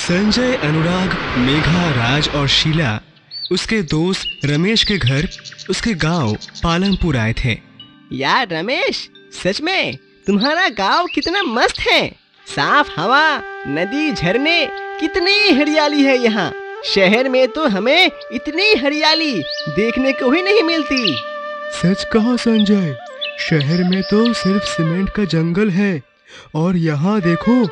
संजय, अनुराग, मेघा, राज और शीला उसके दोस्त रमेश के घर उसके गांव पालमपुर आए थे। यार रमेश, सच में तुम्हारा गांव कितना मस्त है। साफ हवा, नदी, झरने, कितनी हरियाली है यहाँ। शहर में तो हमें इतनी हरियाली देखने को ही नहीं मिलती। सच कहा संजय, शहर में तो सिर्फ सीमेंट का जंगल है और यहाँ देखो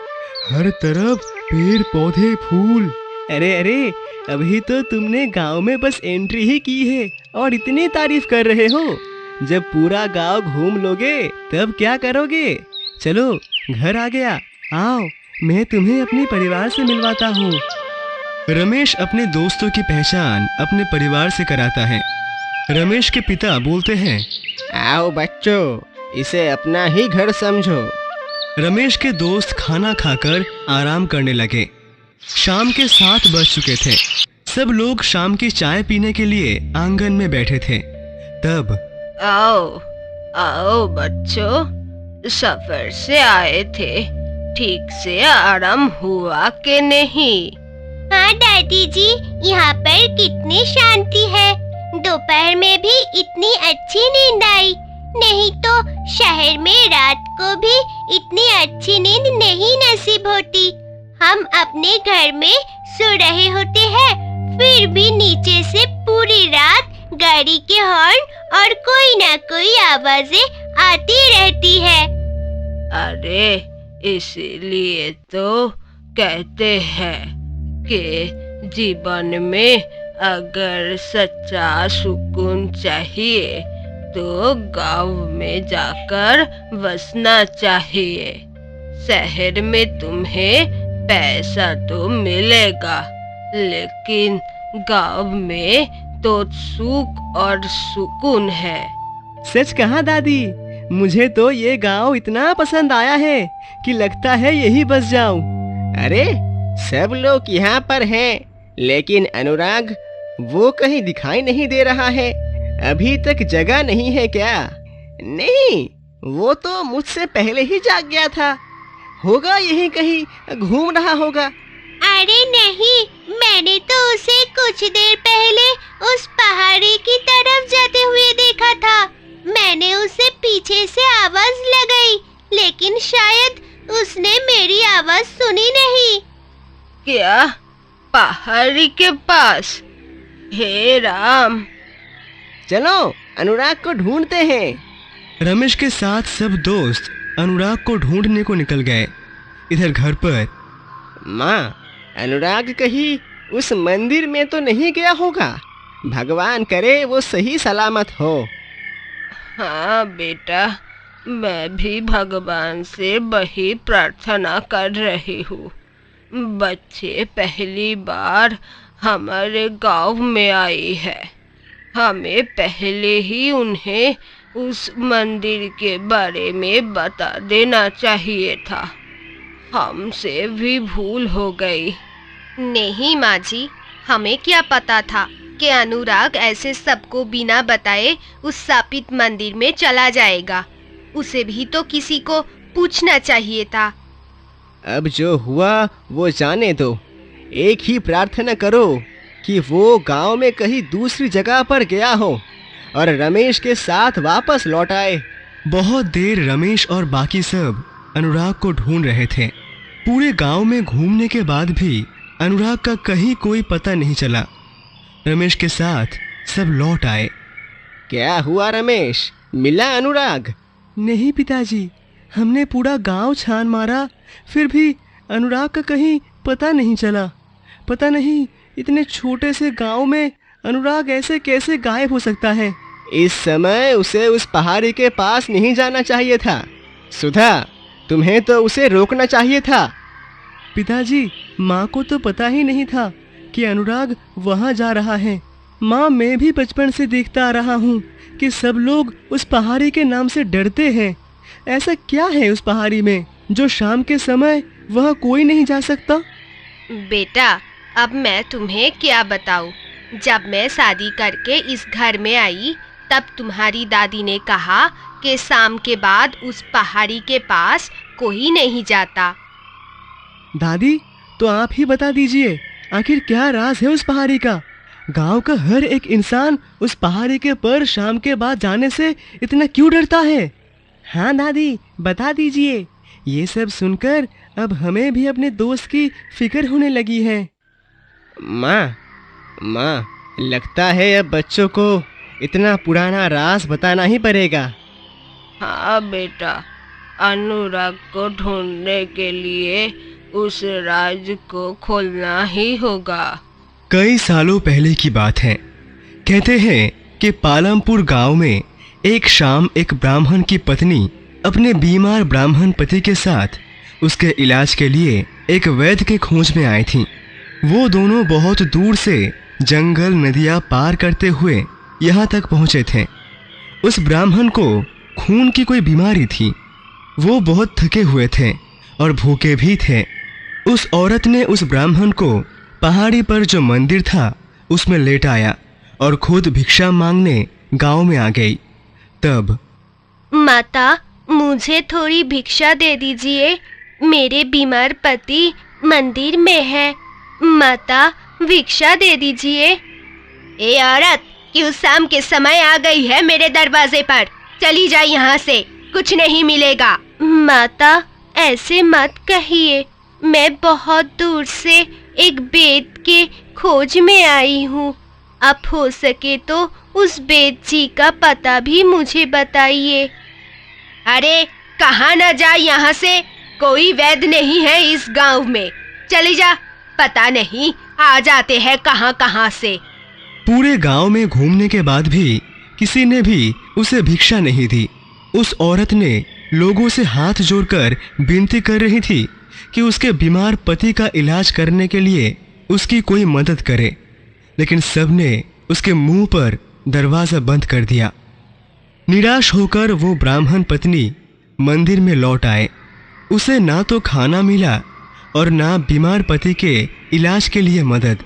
हर तरफ पेड़ पौधे फूल। अरे अभी तो तुमने गांव में बस एंट्री ही की है और इतनी तारीफ कर रहे हो। जब पूरा गांव घूम लोगे तब क्या करोगे। चलो घर आ गया, आओ मैं तुम्हें अपने परिवार से मिलवाता हूँ। रमेश अपने दोस्तों की पहचान अपने परिवार से कराता है। रमेश के पिता बोलते हैं, आओ बच्चों, इसे अपना ही घर समझो। रमेश के दोस्त खाना खाकर आराम करने लगे। शाम के 7 बज चुके थे। सब लोग शाम की चाय पीने के लिए आंगन में बैठे थे। तब आओ बच्चों, सफर से आए थे, ठीक से आराम हुआ कि नहीं? हाँ दादी जी, यहाँ पर कितनी शांति है। दोपहर में भी इतनी अच्छी नींद आई। नहीं तो शहर में रात को भी इतनी अच्छी नींद नहीं नसीब होती। हम अपने घर में सो रहे होते हैं, फिर भी नीचे से पूरी रात गाड़ी के हॉर्न और कोई ना कोई आवाजें आती रहती है। अरे इसीलिए तो कहते हैं कि जीवन में अगर सच्चा सुकून चाहिए तो गांव में जाकर बसना चाहिए। शहर में तुम्हें पैसा तो मिलेगा, लेकिन गांव में तो सुख और सुकून है। सच कहा दादी, मुझे तो ये गांव इतना पसंद आया है कि लगता है यही बस जाऊं। अरे सब लोग यहाँ पर हैं, लेकिन अनुराग वो कहीं दिखाई नहीं दे रहा है। अभी तक जगह नहीं है क्या? नहीं, वो तो मुझसे पहले ही जाग गया था। होगा यहीं कहीं घूम रहा होगा। अरे नहीं, मैंने तो उसे कुछ देर पहले उस पहाड़ी की तरफ जाते हुए देखा था। मैंने उसे पीछे से आवाज लगाई, लेकिन शायद उसने मेरी आवाज सुनी नहीं। क्या पहाड़ी के पास? हे राम! चलो अनुराग को ढूंढते हैं। रमेश के साथ सब दोस्त अनुराग को ढूंढने को निकल गए। इधर घर पर माँ, अनुराग कहीं उस मंदिर में तो नहीं गया होगा। भगवान करे वो सही सलामत हो। हाँ बेटा, मैं भी भगवान से वही प्रार्थना कर रही हूँ। बच्चे पहली बार हमारे गांव में आई है। हमें पहले ही उन्हें उस मंदिर के बारे में बता देना चाहिए था। हमसे भी भूल हो गई। नहीं माँ जी, हमें क्या पता था कि अनुराग ऐसे सबको बिना बताए उस शापित मंदिर में चला जाएगा। उसे भी तो किसी को पूछना चाहिए था। अब जो हुआ वो जाने दो। एक ही प्रार्थना करो कि वो गांव में कहीं दूसरी जगह पर गया हो और रमेश के साथ वापस लौट आए। बहुत देर रमेश और बाकी सब अनुराग को ढूंढ रहे थे। पूरे गांव में घूमने के बाद भी अनुराग का कहीं कोई पता नहीं चला। रमेश के साथ सब लौट आए। क्या हुआ रमेश, मिला अनुराग? नहीं पिताजी, हमने पूरा गांव छान मारा, फिर भी अनुराग का कहीं पता नहीं चला। पता नहीं इतने छोटे से गांव में अनुराग ऐसे कैसे गायब हो सकता है। इस समय उसे उस पहाड़ी के पास नहीं जाना चाहिए था। सुधा, तुम्हें तो उसे रोकना चाहिए था। पिताजी, माँ को तो पता ही नहीं था कि अनुराग वहाँ जा रहा है। माँ, मैं भी बचपन से देखता आ रहा हूँ कि सब लोग उस पहाड़ी के नाम से डरते हैं। ऐसा क्या है उस पहाड़ी में जो शाम के समय वहाँ कोई नहीं जा सकता? बेटा, अब मैं तुम्हें क्या बताऊँ। जब मैं शादी करके इस घर में आई तब तुम्हारी दादी ने कहा कि शाम के बाद उस पहाड़ी के पास कोई नहीं जाता। दादी, तो आप ही बता दीजिए, आखिर क्या राज है उस पहाड़ी का? गांव का हर एक इंसान उस पहाड़ी के पर शाम के बाद जाने से इतना क्यों डरता है? हाँ दादी, बता दीजिए। ये सब सुनकर अब हमें भी अपने दोस्त की फिक्र होने लगी है। माँ, लगता है अब बच्चों को इतना पुराना राज बताना ही पड़ेगा। हाँ बेटा, अनुराग को ढूंढने के लिए उस राज को खोलना ही होगा। कई सालों पहले की बात है। कहते हैं कि पालमपुर गांव में एक शाम एक ब्राह्मण की पत्नी अपने बीमार ब्राह्मण पति के साथ उसके इलाज के लिए एक वैद्य के खोज में आई थी। वो दोनों बहुत दूर से जंगल नदियां पार करते हुए यहाँ तक पहुँचे थे। उस ब्राह्मण को खून की कोई बीमारी थी। वो बहुत थके हुए थे और भूखे भी थे। उस औरत ने उस ब्राह्मण को पहाड़ी पर जो मंदिर था उसमें लेटाया और खुद भिक्षा मांगने गांव में आ गई। तब माता, मुझे थोड़ी भिक्षा दे दीजिए, मेरे बीमार पति मंदिर में है। माता, भिक्षा दे दीजिए। ए औरत, क्यों शाम के समय आ गई है मेरे दरवाजे पर? चली जा यहाँ से, कुछ नहीं मिलेगा। माता, ऐसे मत कहिए, मैं बहुत दूर से एक वेद के खोज में आई हूँ। अब हो सके तो उस वेद जी का पता भी मुझे बताइए। अरे कहाँ न जा यहाँ से, कोई वैद नहीं है इस गांव में। चली जा, पता नहीं आ जाते हैं कहाँ कहाँ से। पूरे गांव में घूमने के बाद भी किसी ने भी उसे भिक्षा नहीं दी। उस औरत ने लोगों से हाथ जोड़कर विनती कर रही थी कि उसके बीमार पति का इलाज करने के लिए उसकी कोई मदद करे, लेकिन सबने उसके मुंह पर दरवाज़ा बंद कर दिया। निराश होकर वो ब्राह्मण पत्नी मंदिर में लौट आए। उसे ना तो खाना मिला और ना बीमार पति के इलाज के लिए मदद।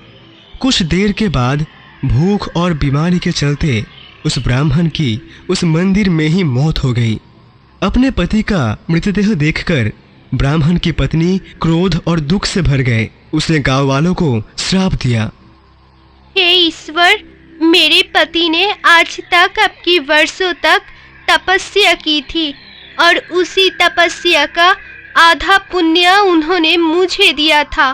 कुछ देर के बाद भूख और बीमारी के चलते उस ब्राह्मण की उस मंदिर में ही मौत हो गई। अपने पति का मृतदेह देखकर ब्राह्मण की पत्नी क्रोध और दुख से भर गए। उसने गांव वालों को श्राप दिया। हे ईश्वर, मेरे पति ने आज तक आपकी वर्षों तक तपस्या की थी और उसी तपस्या का आधा पुण्य उन्होंने मुझे दिया था।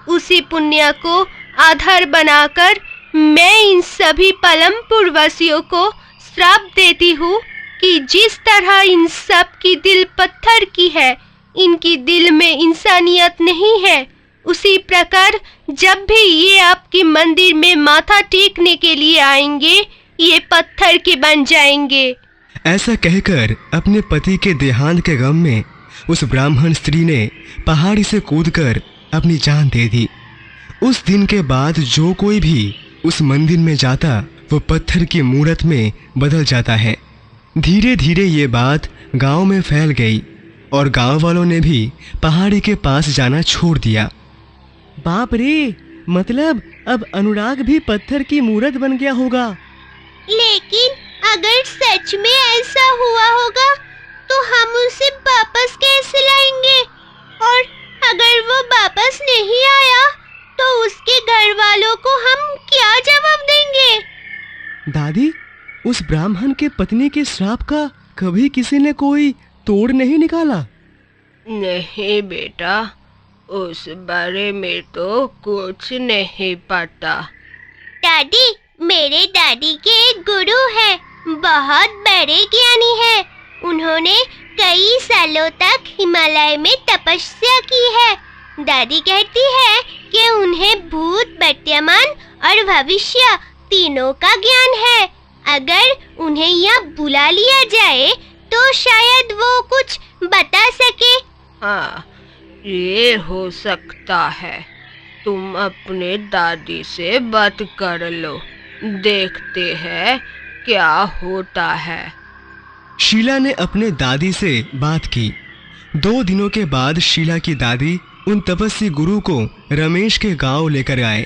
उसी पुण्य को आधार बनाकर मैं इन सभी पालमपुर वासियों को श्राप देती हूँ कि जिस तरह इन सब की दिल पत्थर की है, इनकी दिल में इंसानियत नहीं है, उसी प्रकार जब भी ये आपके मंदिर में माथा टेकने के लिए आएंगे, ये पत्थर के बन जाएंगे। ऐसा कहकर अपने पति के देहांत के गम में उस ब्राह्मण स्त्री ने पहाड़ी से कूदकर अपनी जान दे दी। उस दिन के बाद जो कोई भी उस मंदिर में जाता वो पत्थर की मूरत में बदल जाता है। धीरे धीरे ये बात गांव में फैल गई और गांव वालों ने भी पहाड़ी के पास जाना छोड़ दिया। बाप रे, मतलब अब अनुराग भी पत्थर की मूरत बन गया होगा। लेकिन अगर सच में ऐसा हुआ होगा तो हम उसे वापस कैसे लाएंगे? और अगर वो वापस नहीं आया तो उसके घर वालों को हम क्या जवाब देंगे? दादी, उस ब्राह्मण के पत्नी के श्राप का कभी किसी ने कोई तोड़ नहीं निकाला? नहीं बेटा, उस बारे में तो कुछ नहीं पता। दादी, मेरे दादी के एक गुरु है, बहुत बड़े ज्ञानी है। उन्होंने कई सालों तक हिमालय में तपस्या की है। दादी कहती है कि उन्हें भूत, वर्तमान और भविष्य तीनों का ज्ञान है। अगर उन्हें यहाँ बुला लिया जाए तो शायद वो कुछ बता सके। हाँ, ये हो सकता है। तुम अपने दादी से बात कर लो, देखते हैं क्या होता है। शीला ने अपने दादी से बात की। 2 दिनों के बाद शीला की दादी उन तपस्वी गुरु को रमेश के गांव लेकर आए।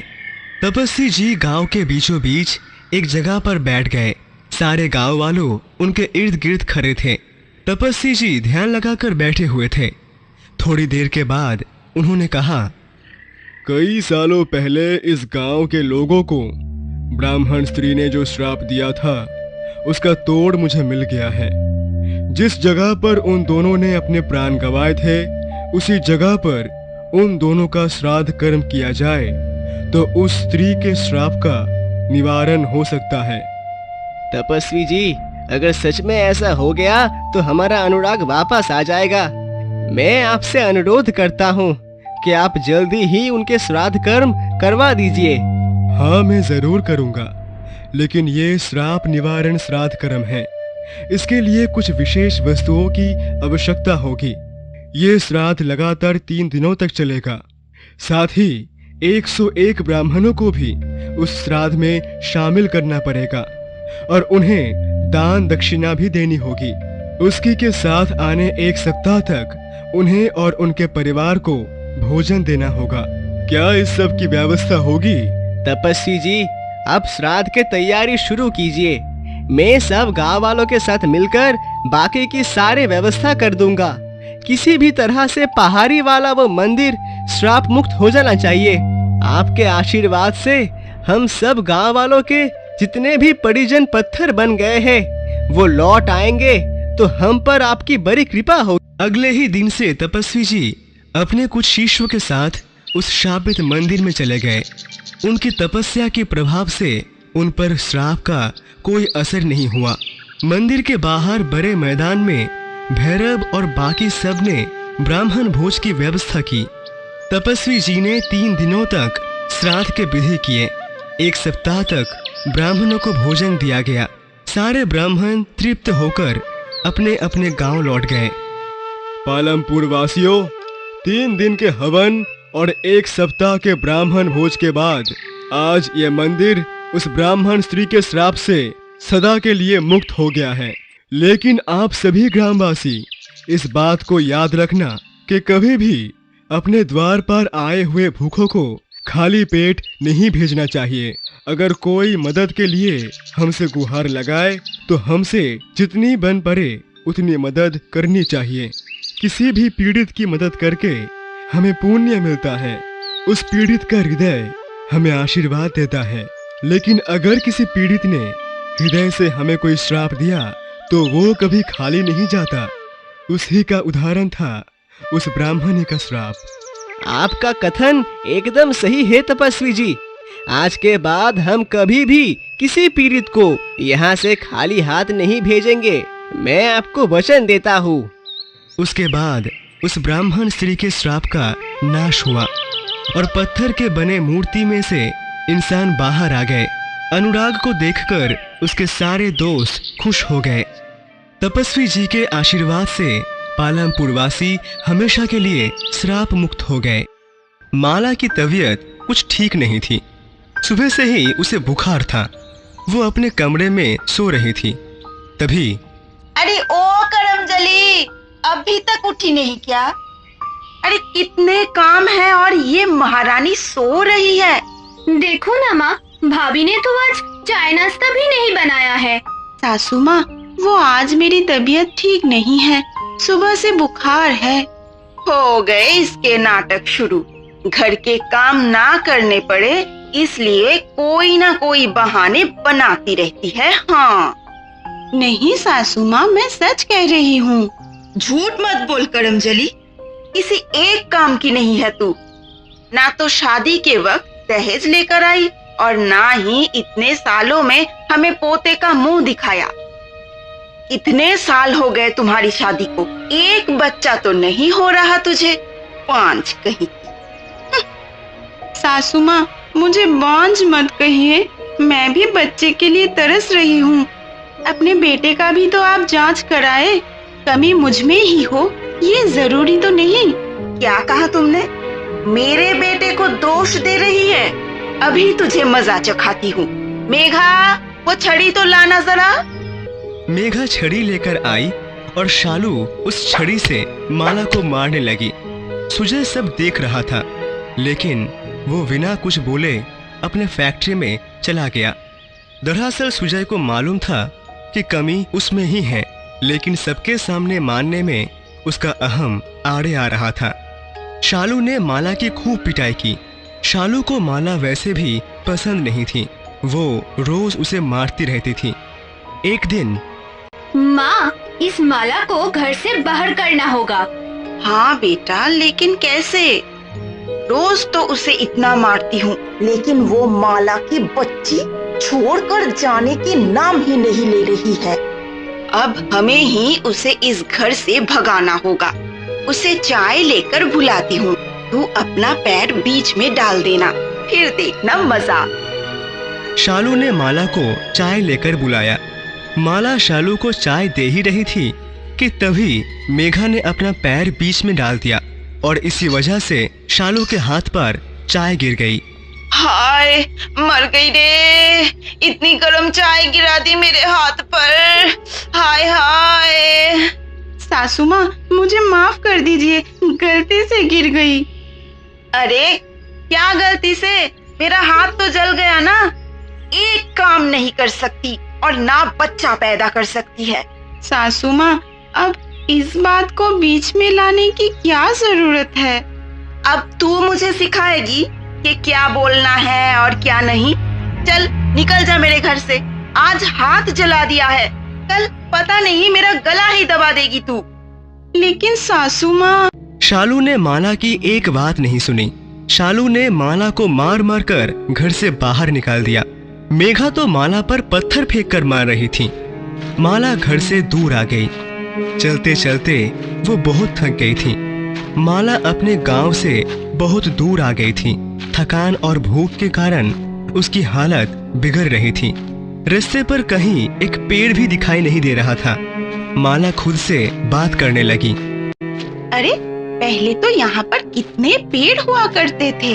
तपस्वी जी गांव के बीचों बीच एक जगह पर बैठ गए। सारे गांव वालों उनके इर्द गिर्द खड़े थे। तपस्वी जी ध्यान लगाकर बैठे हुए थे। थोड़ी देर के बाद उन्होंने कहा, कई सालों पहले इस गांव के लोगों को ब्राह्मण स्त्री ने जो श्राप दिया था उसका तोड़ मुझे मिल गया है। जिस जगह पर उन दोनों ने अपने प्राण गंवाए थे उसी जगह पर उन दोनों का श्राद्ध कर्म किया जाए तो उस स्त्री के श्राप का निवारण हो सकता है। तपस्वी जी, अगर सच में ऐसा हो गया तो हमारा अनुराग वापस आ जाएगा। मैं आपसे अनुरोध करता हूँ कि आप जल्दी ही उनके श्राद्ध कर्म करवा दीजिए। हाँ, मैं जरूर करूँगा, लेकिन ये श्राप निवारण श्राद्ध कर्म है। इसके लिए कुछ विशेष वस्तुओं की आवश्यकता होगी। ये श्राद्ध लगातार 3 दिनों तक चलेगा। साथ ही 101 ब्राह्मणों को भी उस श्राद्ध में शामिल करना पड़ेगा और उन्हें दान दक्षिणा भी देनी होगी। उसकी के साथ आने 1 सप्ताह तक उन्हें और उनके परिवार को भोजन देना होगा। क्या इस सब की व्यवस्था होगी? तपस्वी जी, आप श्राद्ध की तैयारी शुरू कीजिए। मैं सब गांव वालों के साथ मिलकर बाकी की सारी व्यवस्था कर दूंगा। किसी भी तरह से पहाड़ी वाला वो मंदिर श्राप मुक्त हो जाना चाहिए। आपके आशीर्वाद से हम सब गांव वालों के जितने भी परिजन पत्थर बन गए हैं वो लौट आएंगे तो हम पर आपकी बड़ी कृपा हो। अगले ही दिन से तपस्वी जी अपने कुछ शिष्यों के साथ उस शापित मंदिर में चले गए। उनकी तपस्या के प्रभाव से उन पर श्राप का कोई असर नहीं हुआ। मंदिर के बाहर बड़े मैदान में भैरव और बाकी सब ने ब्राह्मण भोज की व्यवस्था की। तपस्वी जी ने 3 दिनों तक श्राद्ध के विधि किए। 1 सप्ताह तक ब्राह्मणों को भोजन दिया गया। सारे ब्राह्मण तृप्त होकर अपने अपने गांव लौट गए। पालमपुर वासियों, 3 दिन के हवन और 1 सप्ताह के ब्राह्मण भोज के बाद आज ये मंदिर उस ब्राह्मण स्त्री के श्राप से सदा के लिए मुक्त हो गया है। लेकिन आप सभी ग्रामवासी इस बात को याद रखना कि कभी भी अपने द्वार पर आए हुए भूखों को खाली पेट नहीं भेजना चाहिए। अगर कोई मदद के लिए हमसे गुहार लगाए तो हमसे जितनी बन पड़े उतनी मदद करनी चाहिए। किसी भी पीड़ित की मदद करके हमें पुण्य मिलता है। उस पीड़ित का हृदय हमें आशीर्वाद देता है। लेकिन अगर किसी पीड़ित ने हृदय से हमें कोई श्राप दिया तो वो कभी खाली नहीं जाता। उसी का उदाहरण था उस ब्राह्मणी का श्राप। आपका कथन एकदम सही है तपस्वी जी। आज के बाद हम कभी भी किसी पीड़ित को यहाँ से खाली हाथ नहीं भेजेंगे। मैं आपको वचन देता हूँ। उसके बाद उस ब्राह्मण स्त्री के श्राप का नाश हुआ और पत्थर के बने मूर्ति में से इंसान बाहर आ गए। अनुराग को देखकर उसके सारे दोस्त खुश हो गए। तपस्वी जी के आशीर्वाद से पालमपुरवासी हमेशा के लिए श्राप मुक्त हो गए। माला की तबीयत कुछ ठीक नहीं थी। सुबह से ही उसे बुखार था। वो अपने कमरे में सो रही थी। तभी अरे ओ करमजली, अभी तक उठी नहीं क्या? अरे कितने काम है और ये महारानी सो रही है। देखो ना माँ, भाभी ने तो आज चाय नाश्ता भी नहीं बनाया है। सासू माँ, वो आज मेरी तबीयत ठीक नहीं है। सुबह से बुखार है। हो गए इसके नाटक शुरू। घर के काम ना करने पड़े इसलिए कोई ना कोई बहाने बनाती रहती है। हाँ नहीं सासू माँ, मैं सच कह रही हूँ। झूठ मत बोल करमजली। किसी एक काम की नहीं है तू। ना तो शादी के वक्त दहेज लेकर आई और ना ही इतने सालों में हमें पोते का मुंह दिखाया। इतने साल हो गए तुम्हारी शादी को, एक बच्चा तो नहीं हो रहा तुझे। बांझ कहीं। सासू माँ, मुझे बांझ मत कहिए। मैं भी बच्चे के लिए तरस रही हूँ। अपने बेटे का भी तो आप जांच कराए। कमी मुझ में ही हो ये जरूरी तो नहीं। क्या कहा तुमने? मेरे बेटे को दोष दे रही है? अभी तुझे मजा चखाती हूँ। मेघा, वो छड़ी तो लाना जरा। मेघा छड़ी लेकर आई और शालू उस छड़ी से माला को मारने लगी। सुजय सब देख रहा था, लेकिन वो बिना कुछ बोले अपने फैक्ट्री में चला गया। दरअसल सुजय को मालूम था कि कमी उसमें ही है, लेकिन सबके सामने मानने में उसका अहम आड़े आ रहा था। शालू ने माला की खूब पिटाई की। शालू को माला वैसे भी पसंद नहीं थी। वो रोज उसे मारती रहती थी। एक दिन माँ, इस माला को घर से बाहर करना होगा। हाँ बेटा, लेकिन कैसे? रोज तो उसे इतना मारती हूँ, लेकिन वो माला की बच्ची छोड़कर जाने के नाम ही नहीं ले रही है। अब हमें ही उसे इस घर से भगाना होगा। उसे चाय लेकर बुलाती हूँ, तू अपना पैर बीच में डाल देना, फिर देखना मजा। शालू ने माला को चाय लेकर बुलाया। माला शालू को चाय दे ही रही थी कि तभी मेघा ने अपना पैर बीच में डाल दिया और इसी वजह से शालू के हाथ पर चाय गिर गई। हाय, मर गई रे! इतनी गर्म चाय गिरा दी मेरे हाथ पर। हाय हाय। सासू माँ, मुझे माफ कर दीजिए, गलती से गिर गई। अरे क्या गलती से? मेरा हाथ तो जल गया ना। एक काम नहीं कर सकती और ना बच्चा पैदा कर सकती है। सासू माँ, अब इस बात को बीच में लाने की क्या जरूरत है? अब तू मुझे सिखाएगी कि क्या बोलना है और क्या नहीं। चल निकल जा मेरे घर से। आज हाथ जला दिया है, कल पता नहीं मेरा गला ही दबा देगी तू। लेकिन सासू माँ। शालू ने माला की एक बात नहीं सुनी। शालू ने माला को मार मार कर घर से बाहर निकाल दिया। मेघा तो माला पर पत्थर फेंक कर मार रही थी। माला घर से दूर आ गई। चलते चलते वो बहुत थक गई थी। माला अपने गांव से बहुत दूर आ गई थी। थकान और भूख के कारण उसकी हालत बिगड़ रही थी। रास्ते पर कहीं एक पेड़ भी दिखाई नहीं दे रहा था। माला खुद से बात करने लगी। अरे पहले तो यहाँ पर कितने पेड़ हुआ करते थे,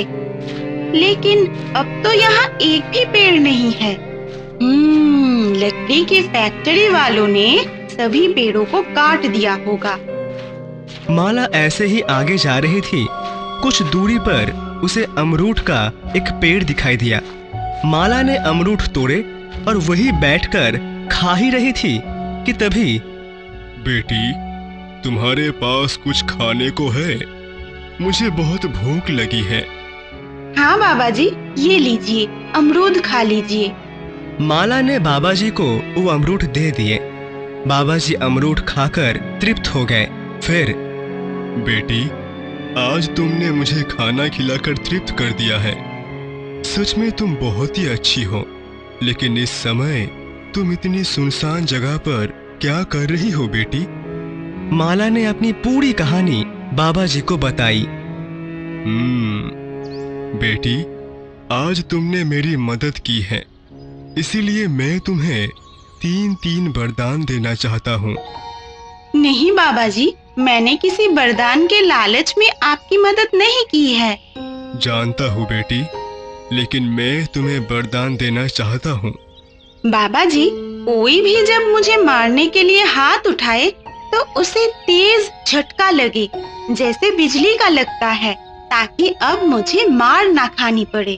लेकिन अब तो यहाँ एक भी पेड़ नहीं है। लकड़ी की फैक्ट्री वालों ने सभी पेड़ों को काट दिया होगा। माला ऐसे ही आगे जा रही थी। कुछ दूरी पर उसे अमरूद का एक पेड़ दिखाई दिया। माला ने अमरूद तोड़े और वही बैठकर खा ही रही थी कि तभी, बेटी, तुम्हारे पास कुछ खाने को है? मुझे बहुत भूख लगी है। हाँ बाबा जी, ये लीजिए, अमरूद खा लीजिए। माला ने बाबा जी को वो अमरूद दे दिए। बाबा जी अमरूद खाकर तृप्त हो गए। फिर, बेटी, आज तुमने मुझे खाना खिलाकर तृप्त कर दिया है। सच में तुम बहुत ही अच्छी हो, लेकिन इस समय तुम इतनी सुनसान जगह पर क्या कर रही हो बेटी? माला ने अपनी पूरी कहानी बाबा जी को बताई। बेटी, आज तुमने मेरी मदद की है, इसीलिए मैं तुम्हें 3 वरदान देना चाहता हूँ। नहीं बाबा जी, मैंने किसी वरदान के लालच में आपकी मदद नहीं की है। जानता हूँ बेटी, लेकिन मैं तुम्हें वरदान देना चाहता हूँ। बाबा जी, कोई भी जब मुझे मारने के लिए हाथ उठाए तो उसे तेज झटका लगे, जैसे बिजली का लगता है, ताकि अब मुझे मार ना खानी पड़े।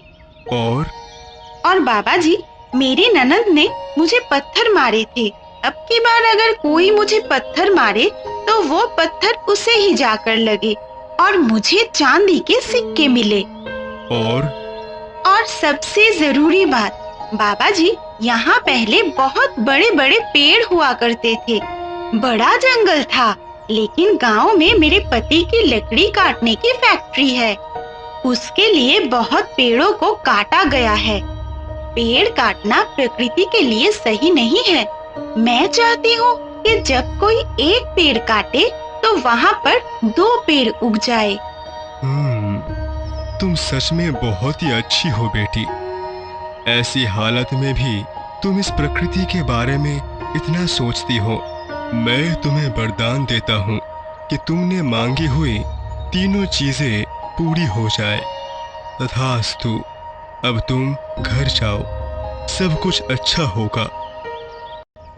और बाबा जी, मेरी ननद ने मुझे पत्थर मारे थे। अब की बार अगर कोई मुझे पत्थर मारे तो वो पत्थर उसे ही जाकर लगे और मुझे चांदी के सिक्के मिले। और सबसे जरूरी बात, बाबा जी, यहाँ पहले बहुत बड़े बड़े पेड़ हुआ करते थे, बड़ा जंगल था, लेकिन गांव में मेरे पति की लकड़ी काटने की फैक्ट्री है। उसके लिए बहुत पेड़ों को काटा गया है। पेड़ काटना प्रकृति के लिए सही नहीं है। मैं चाहती हूँ कि जब कोई एक पेड़ काटे तो वहाँ पर 2 पेड़ उग जाए। तुम सच में बहुत ही अच्छी हो बेटी। ऐसी हालत में भी तुम इस प्रकृति के बारे में इतना सोचती हो। मैं तुम्हें वरदान देता हूँ कि तुमने मांगी हुई 3 चीजें पूरी हो जाए। तथास्तु। अब तुम घर जाओ, सब कुछ अच्छा होगा।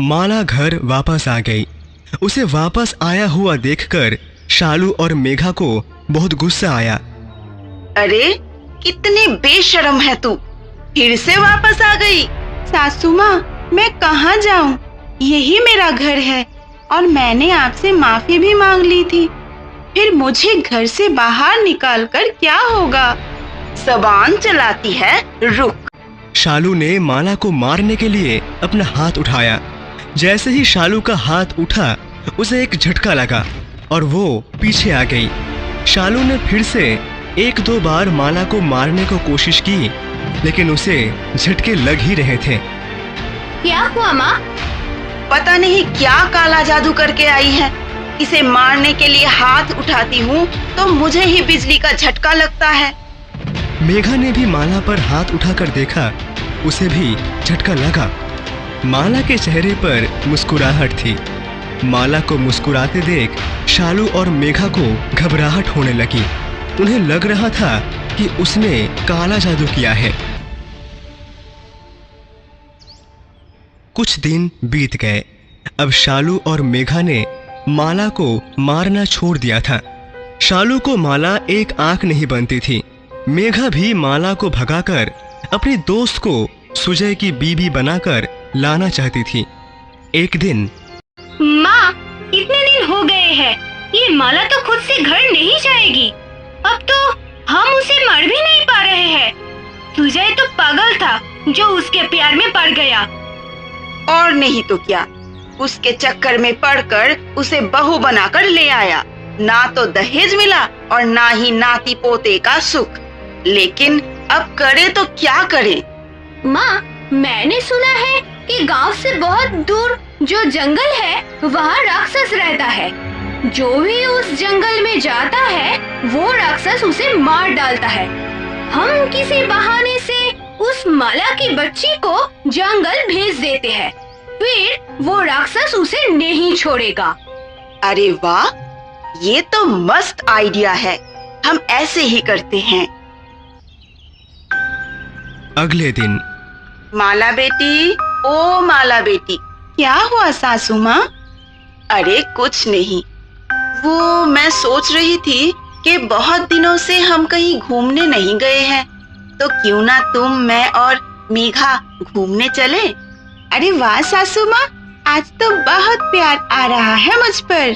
माला घर वापस आ गई। उसे वापस आया हुआ देखकर शालू और मेघा को बहुत गुस्सा आया। अरे कितनी बेशर्म है तू, फिर से वापस आ गई। सासू माँ, मैं कहाँ जाऊँ? यही मेरा घर है और मैंने आपसे माफी भी मांग ली थी। फिर मुझे घर से बाहर निकालकर क्या होगा? जबान चलाती है, रुक। शालू ने माला को मारने के लिए अपना हाथ उठाया। जैसे ही शालू का हाथ उठा, उसे एक झटका लगा और वो पीछे आ गई। शालू ने फिर से 1-2 बार माला को मारने को कोशिश की, लेकिन उसे झटके लग ही रहे थे। क्या हुआ माँ? पता नहीं क्या काला जादू करके आई है। इसे मारने के लिए हाथ उठाती हूँ तो मुझे ही बिजली का झटका लगता है। मेघा ने भी माला पर हाथ उठाकर देखा, उसे भी झटका लगा। माला के चेहरे पर मुस्कुराहट थी। माला को मुस्कुराते देख शालू और मेघा को घबराहट होने लगी। उन्हें लग रहा था कि उसने काला जादू किया है। कुछ दिन बीत गए। अब शालू और मेघा ने माला को मारना छोड़ दिया था। शालू को माला एक आंख नहीं बनती थी। मेघा भी माला को भगाकर अपनी दोस्त को सुजय की बीवी बनाकर लाना चाहती थी। एक दिन, माँ, इतने दिन हो गए हैं, ये माला तो खुद से घर नहीं जाएगी। अब तो हम उसे मार भी नहीं पा रहे हैं। सुजय तो पागल था जो उसके प्यार में पड़ गया। और नहीं तो क्या, उसके चक्कर में पड़कर उसे बहू बनाकर ले आया। ना तो दहेज मिला और ना ही नाती पोते का सुख। लेकिन अब करे तो क्या करे? माँ, मैंने सुना है कि गांव से बहुत दूर जो जंगल है वहाँ राक्षस रहता है। जो भी उस जंगल में जाता है वो राक्षस उसे मार डालता है। हम किसी बहाने से उस माला की बच्ची को जंगल भेज देते हैं, फिर वो राक्षस उसे नहीं छोड़ेगा। अरे वाह, ये तो मस्त आइडिया है। हम ऐसे ही करते हैं। अगले दिन, माला बेटी, ओ माला बेटी, क्या हुआ सासू माँ? अरे कुछ नहीं, वो मैं सोच रही थी कि बहुत दिनों से हम कहीं घूमने नहीं गए हैं, तो क्यों ना तुम, मैं और मेघा घूमने चले? अरे वाह सासू माँ, आज तो बहुत प्यार आ रहा है मुझ पर।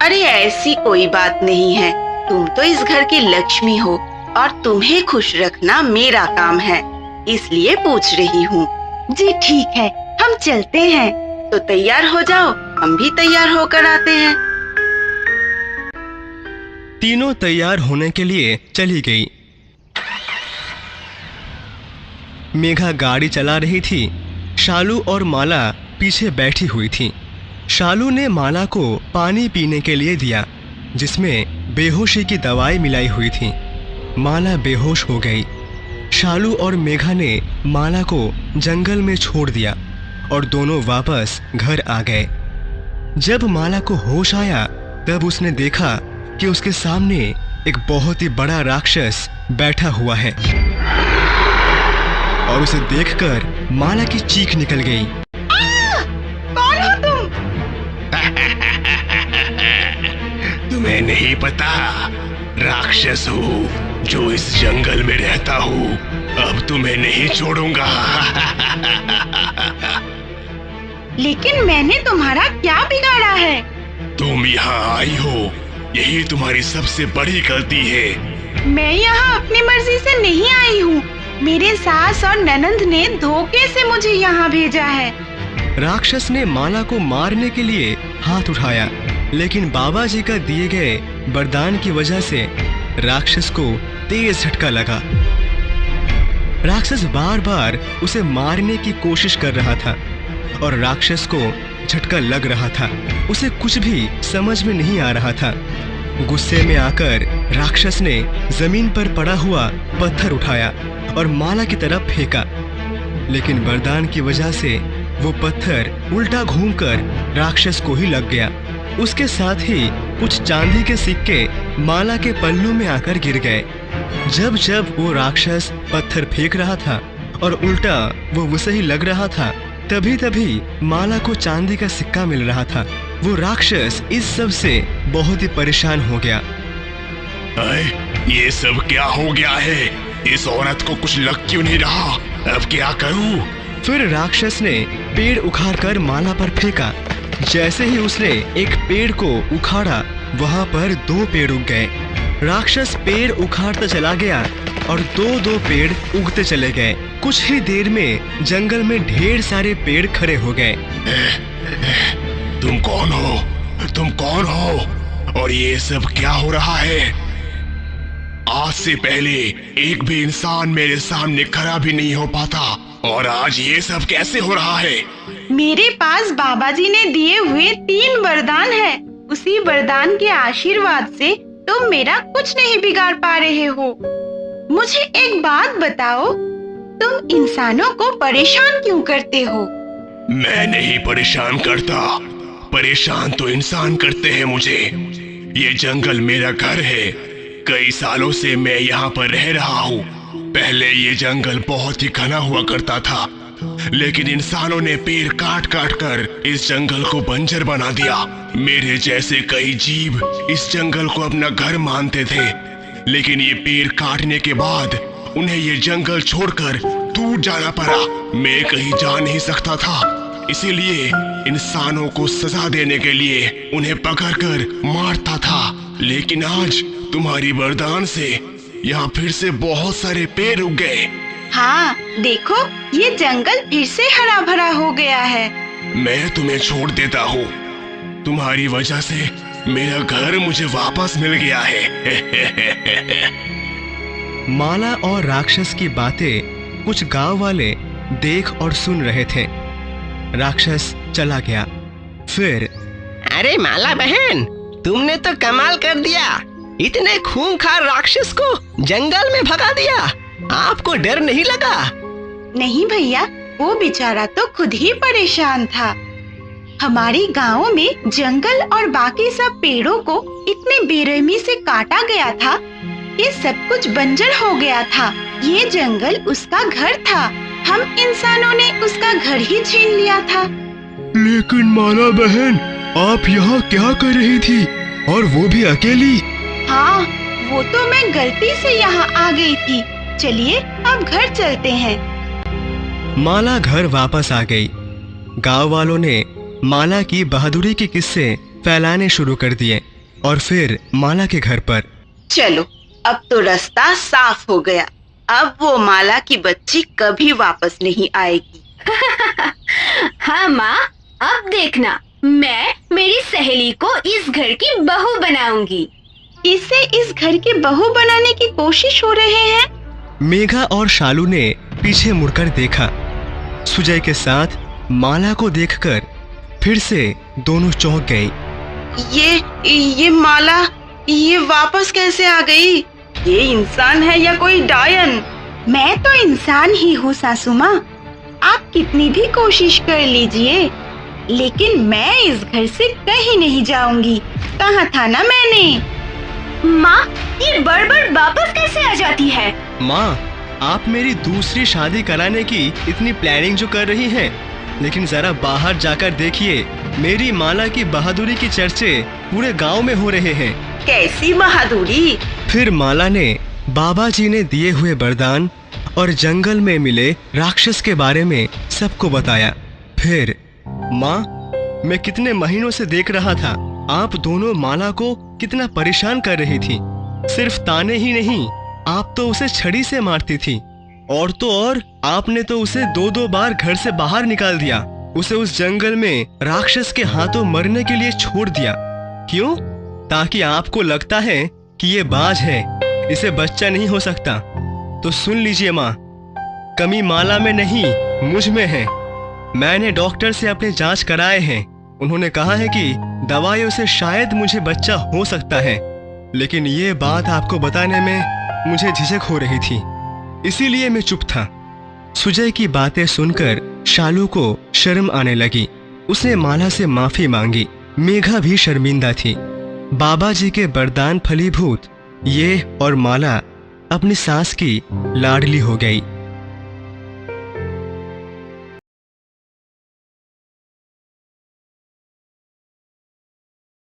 अरे ऐसी कोई बात नहीं है, तुम तो इस घर की लक्ष्मी हो और तुम्हें खुश रखना मेरा काम है, इसलिए पूछ रही हूँ। जी ठीक है, हम चलते हैं। तो तैयार हो जाओ, हम भी तैयार होकर आते हैं। तीनों तैयार होने के लिए चली गई। मेघा गाड़ी चला रही थी। शालू और माला पीछे बैठी हुई थी। शालू ने माला को पानी पीने के लिए दिया, जिसमें बेहोशी की दवाई मिलाई हुई थी। माला बेहोश हो गई। शालू और मेघा ने माला को जंगल में छोड़ दिया और दोनों वापस घर आ गए। जब माला को होश आया, तब उसने देखा कि उसके सामने एक बहुत ही बड़ा राक्षस बैठा हुआ है और उसे देखकर माला की चीख निकल गई। कौन हो तुम? तुम्हें नहीं पता, राक्षस हूँ जो इस जंगल में रहता हूँ। अब तुम्हें नहीं छोड़ूंगा। लेकिन मैंने तुम्हारा क्या बिगाड़ा है? तुम यहाँ आई हो, यही तुम्हारी सबसे बड़ी गलती है। मैं यहाँ अपनी मर्जी से नहीं आई हूँ। मेरे सास और ननंद ने धोखे से मुझे यहाँ भेजा है। राक्षस ने माला को मारने के लिए हाथ उठाया, लेकिन बाबा जी का दिए गए वरदान की वजह से राक्षस को तेज झटका लगा। राक्षस बार बार उसे मारने की कोशिश कर रहा था और राक्षस को झटका लग रहा था। उसे कुछ भी समझ में नहीं आ रहा था। गुस्से में आकर राक्षस ने जमीन पर पड़ा हुआ पत्थर उठाया और माला की तरफ फेंका, लेकिन वरदान की वजह से वो पत्थर उल्टा घूमकर राक्षस को ही लग गया। उसके साथ ही कुछ चांदी के सिक्के माला के पल्लू में आकर गिर गए। जब जब वो राक्षस पत्थर फेंक रहा था और उल्टा वो उसे ही लग रहा था, तभी तभी माला को चांदी का सिक्का मिल रहा था। वो राक्षस इस सब से बहुत ही परेशान हो गया। ये सब क्या हो गया है? इस औरत को कुछ लग क्यों नहीं रहा? अब क्या करूं? फिर राक्षस ने पेड़ उखाड़कर माला पर फेंका। जैसे ही उसने एक पेड़ को उखाड़ा, वहां पर 2 पेड़ उग गए। राक्षस पेड़ उखाड़ता चला गया और दो दो पेड़ उगते चले गए। कुछ ही देर में जंगल में ढेर सारे पेड़ खड़े हो गए। तुम कौन हो? तुम कौन हो? और ये सब क्या हो रहा है? आज से पहले एक भी इंसान मेरे सामने खड़ा भी नहीं हो पाता, और आज ये सब कैसे हो रहा है? मेरे पास बाबा जी ने दिए हुए 3 वरदान है। उसी वरदान के आशीर्वाद से तुम मेरा कुछ नहीं बिगाड़ पा रहे हो। मुझे एक बात बताओ, तुम इंसानों को परेशान क्यों करते हो? मैं नहीं परेशान करता, परेशान तो इंसान करते हैं मुझे। ये जंगल मेरा घर है। कई सालों से मैं यहाँ पर रह रहा हूँ। पहले ये जंगल बहुत ही घना हुआ करता था, लेकिन इंसानों ने पेड़ काट काट कर इस जंगल को बंजर बना दिया। मेरे जैसे कई जीव इस जंगल को अपना घर मानते थे, लेकिन ये पेड़ काटने के बाद उन्हें ये जंगल छोड़कर दूर जाना पड़ा। मैं कहीं जा नहीं सकता था, इसीलिए इंसानों को सजा देने के लिए उन्हें पकड़कर मारता था। लेकिन आज तुम्हारी वरदान से यहाँ फिर से बहुत सारे पेड़ उग गए। हाँ, देखो ये जंगल फिर से हरा भरा हो गया है। मैं तुम्हें छोड़ देता हूँ। तुम्हारी वजह से मेरा घर मुझे वापस मिल गया है। माला और राक्षस की बातें कुछ गांव वाले देख और सुन रहे थे। राक्षस चला गया। फिर अरे माला बहन, तुमने तो कमाल कर दिया। इतने खूंखार राक्षस को जंगल में भगा दिया। आपको डर नहीं लगा? नहीं भैया, वो बेचारा तो खुद ही परेशान था। हमारे गांव में जंगल और बाकी सब पेड़ों को इतने बेरहमी से काटा गया था कि सब कुछ बंजर हो गया था। ये जंगल उसका घर था। हम इंसानों ने उसका घर ही छीन लिया था। लेकिन माला बहन, आप यहाँ क्या कर रही थी, और वो भी अकेली? हाँ, वो तो मैं गलती से यहाँ आ गई थी। चलिए अब घर चलते हैं। माला घर वापस आ गई। गांव वालों ने माला की बहादुरी के किस्से फैलाने शुरू कर दिए और फिर माला के घर पर। चलो, अब तो रास्ता साफ हो गया। अब वो माला की बच्ची कभी वापस नहीं आएगी। हाँ माँ, अब देखना, मैं मेरी सहेली को इस घर की बहू बनाऊंगी। इसे इस घर की बहू बनाने की कोशिश हो रहे हैं। मेघा और शालू ने पीछे मुड़कर देखा। सुजय के साथ माला को देखकर फिर से दोनों चौंक गए। ये माला, ये वापस कैसे आ गई? ये इंसान है या कोई डायन? मैं तो इंसान ही हूँ सासू माँ। आप कितनी भी कोशिश कर लीजिए, लेकिन मैं इस घर से कहीं नहीं जाऊंगी। कहा था ना मैंने। माँ, ये बड़बड़ वापस कैसे आ जाती है? माँ, आप मेरी दूसरी शादी कराने की इतनी प्लानिंग जो कर रही हैं, लेकिन जरा बाहर जाकर देखिए, मेरी माला की बहादुरी की चर्चे पूरे गांव में हो रहे हैं। कैसी बहादुरी? फिर माला ने बाबा जी ने दिए हुए वरदान और जंगल में मिले राक्षस के बारे में सबको बताया। फिर माँ, मैं कितने महीनों से देख रहा था आप दोनों माला को कितना परेशान कर रही थी। सिर्फ ताने ही नहीं, आप तो उसे छड़ी से मारती थी, और तो और आपने तो उसे 2-2 बार घर से बाहर निकाल दिया। उसे उस जंगल में राक्षस के हाथों मरने के लिए छोड़ दिया। क्यों? ताकि आपको लगता है कि ये बाज है, इसे बच्चा नहीं हो सकता। तो सुन लीजिए माँ, कमी माला में नहीं, मुझ में है। मैंने डॉक्टर से अपने जांच कराए हैं। उन्होंने कहा है कि दवाइयों से शायद मुझे बच्चा हो सकता है, लेकिन ये बात आपको बताने में मुझे झिझक हो रही थी, इसीलिए मैं चुप था। सुजय की बातें सुनकर शालू को शर्म आने लगी। उसने माला से माफी मांगी। मेघा भी शर्मिंदा थी। बाबा जी के वरदान फलीभूत ये और माला अपनी सास की लाडली हो गई।